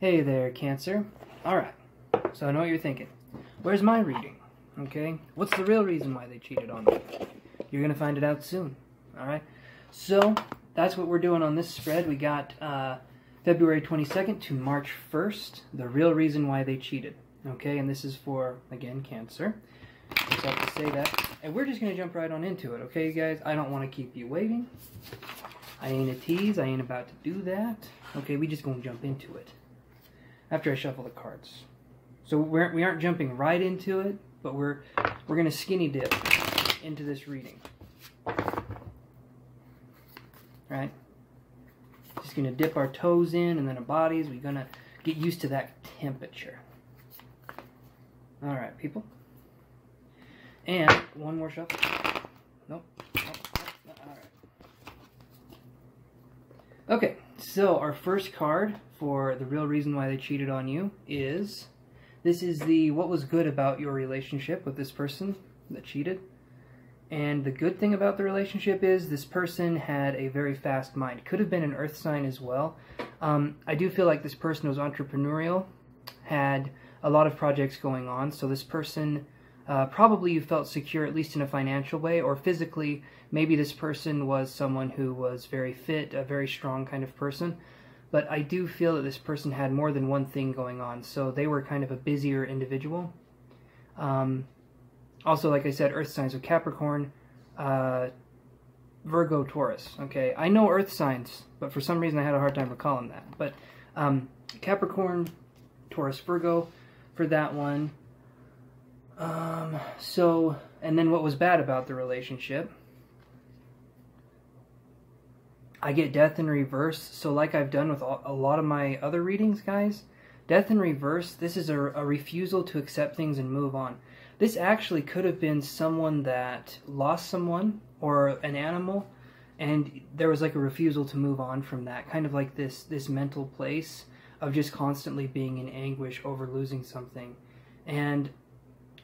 Hey there, Cancer. Alright, so I know what you're thinking. Where's my reading? Okay, what's the real reason why they cheated on me? You're going to find it out soon. Alright, so that's what we're doing on this spread. We got February 22nd to March 1st, the real reason why they cheated. Okay, and this is for, again, Cancer. Just have to say that. And we're just going to jump right on into it, okay, you guys? I don't want to keep you waiting. I ain't a tease. I ain't about to do that. Okay, we just going to jump into it after I shuffle the cards. So we aren't jumping right into it, but we're going to skinny dip into this reading. Right? Just going to dip our toes in and then our bodies. We're going to get used to that temperature. All right, people. And one more shuffle. Nope. All right. Okay, so our first card for the real reason why they cheated on you is, this is the what was good about your relationship with this person that cheated. And the good thing about the relationship is this person had a very fast mind. Could have been an earth sign as well. I do feel like this person was entrepreneurial, had a lot of projects going on, so this person probably you felt secure, at least in a financial way, or physically. Maybe this person was someone who was very fit, a very strong kind of person. But I do feel that this person had more than one thing going on, so they were kind of a busier individual. Also, like I said, earth signs, so Capricorn, Virgo, Taurus. Okay, I know earth signs, but for some reason I had a hard time recalling that. But Capricorn, Taurus, Virgo for that one. And then what was bad about the relationship? I get death in reverse. So like I've done with a lot of my other readings, guys, death in reverse, this is a refusal to accept things and move on. This actually could have been someone that lost someone or an animal, and there was like a refusal to move on from that. Kind of like this mental place of just constantly being in anguish over losing something. And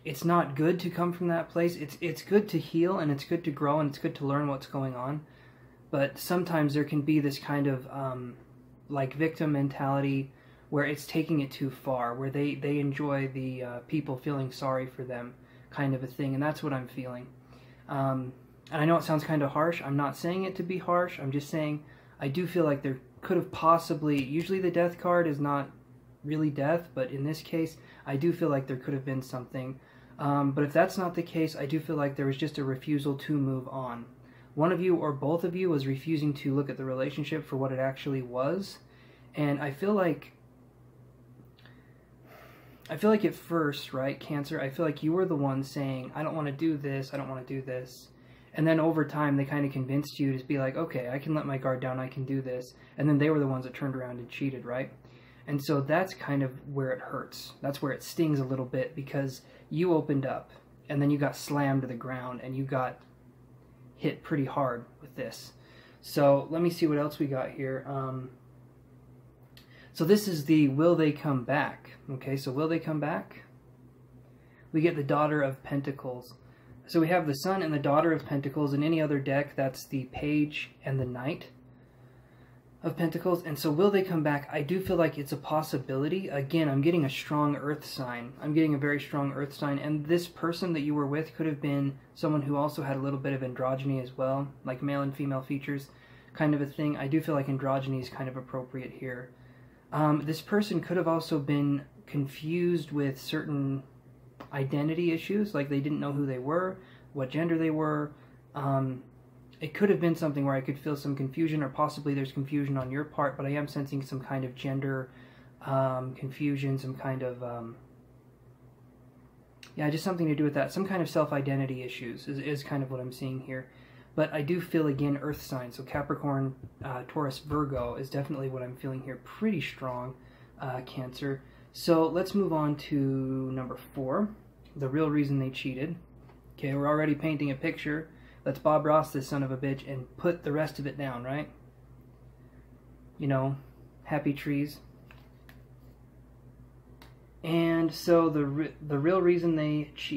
it's not good to come from that place. It's good to heal, and it's good to grow, and it's good to learn what's going on. But sometimes there can be this kind of like victim mentality where it's taking it too far, where they enjoy the people feeling sorry for them kind of a thing, and that's what I'm feeling. And I know it sounds kind of harsh. I'm not saying it to be harsh. I'm just saying I do feel like there could have possibly, usually the death card is not really death, but in this case, I do feel like there could have been something. But if that's not the case, I do feel like there was just a refusal to move on. One of you or both of you was refusing to look at the relationship for what it actually was. And I feel like at first, right, Cancer, I feel like you were the one saying, I don't want to do this, I don't want to do this. And then over time, they kind of convinced you to be like, okay, I can let my guard down, I can do this. And then they were the ones that turned around and cheated, right? And so that's kind of where it hurts. That's where it stings a little bit, because you opened up, and then you got slammed to the ground, and you got hit pretty hard with this. So let me see what else we got here. So this is the will they come back? Okay, so will they come back? We get the Daughter of Pentacles. So we have the Sun and the Daughter of Pentacles. In any other deck, that's the Page and the Knight of Pentacles. And so will they come back? I do feel like it's a possibility. Again, I'm getting a strong earth sign. I'm getting a very strong earth sign. And this person that you were with could have been someone who also had a little bit of androgyny as well, like male and female features kind of a thing. I do feel like androgyny is kind of appropriate here. This person could have also been confused with certain identity issues, like they didn't know who they were, what gender they were. It could have been something where I could feel some confusion, or possibly there's confusion on your part, but I am sensing some kind of gender confusion, some kind of, yeah, just something to do with that. Some kind of self-identity issues is kind of what I'm seeing here. But I do feel, again, earth signs. So Capricorn, Taurus, Virgo is definitely what I'm feeling here. Pretty strong, Cancer. So let's move on to number 4, the real reason they cheated. Okay, we're already painting a picture. Let's Bob Ross this son of a bitch and put the rest of it down, right? You know, happy trees. And so the real reason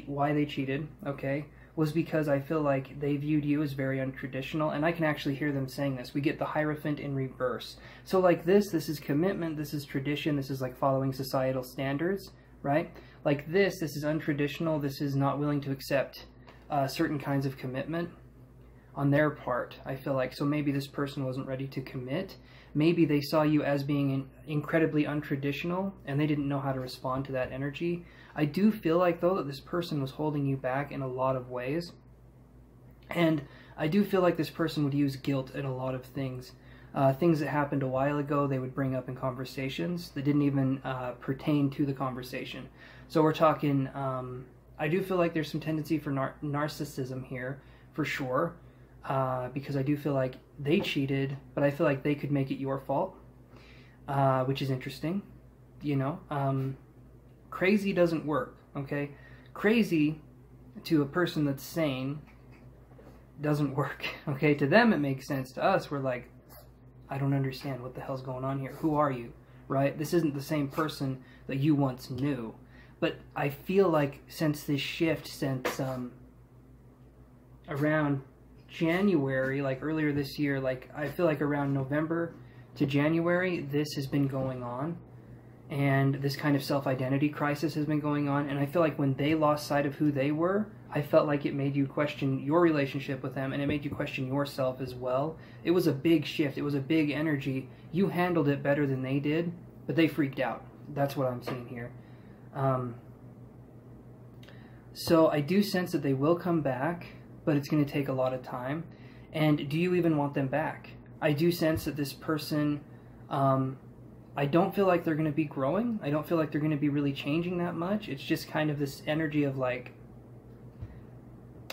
why they cheated, okay, was because I feel like they viewed you as very untraditional, and I can actually hear them saying this. We get the Hierophant in reverse. So like this is commitment, this is tradition, this is like following societal standards, right? Like this is untraditional, this is not willing to accept certain kinds of commitment on their part, I feel like. So maybe this person wasn't ready to commit. Maybe they saw you as being incredibly untraditional, and they didn't know how to respond to that energy. I do feel like, though, that this person was holding you back in a lot of ways. And I do feel like this person would use guilt in a lot of things. Things that happened a while ago, they would bring up in conversations that didn't even pertain to the conversation. So we're talking, I do feel like there's some tendency for narcissism here, for sure. Because I do feel like they cheated, but I feel like they could make it your fault, which is interesting, you know. Crazy doesn't work, okay? Crazy to a person that's sane doesn't work, okay? To them it makes sense. To us, we're like, I don't understand what the hell's going on here. Who are you, right? This isn't the same person that you once knew. But I feel like since this shift, since around January, like earlier this year, like I feel like around November to January, this has been going on, and this kind of self-identity crisis has been going on. And I feel like when they lost sight of who they were, I felt like it made you question your relationship with them, and it made you question yourself as well. It was a big shift. It was a big energy. You handled it better than they did, but they freaked out. That's what I'm seeing here. So I do sense that they will come back, but it's going to take a lot of time. And do you even want them back? I do sense that this person, I don't feel like they're going to be growing. I don't feel like they're going to be really changing that much. It's just kind of this energy of like,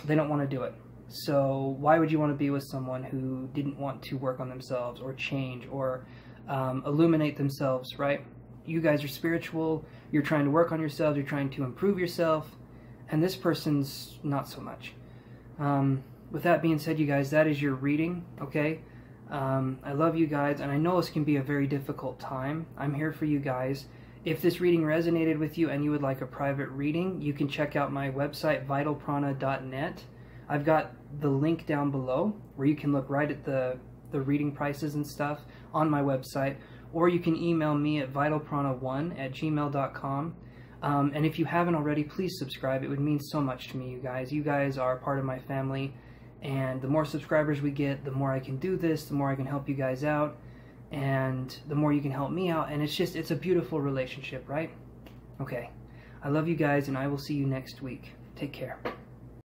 they don't want to do it. So why would you want to be with someone who didn't want to work on themselves or change or illuminate themselves, right? You guys are spiritual. You're trying to work on yourselves. You're trying to improve yourself. And this person's not so much. With that being said, you guys, that is your reading, okay? I love you guys, and I know this can be a very difficult time. I'm here for you guys. If this reading resonated with you and you would like a private reading, you can check out my website, vitalprana.net. I've got the link down below where you can look right at the reading prices and stuff on my website, or you can email me at vitalprana1@gmail.com. And if you haven't already, please subscribe. It would mean so much to me, you guys. You guys are part of my family, and the more subscribers we get, the more I can do this, the more I can help you guys out, and the more you can help me out. And it's a beautiful relationship, right? Okay. I love you guys, and I will see you next week. Take care.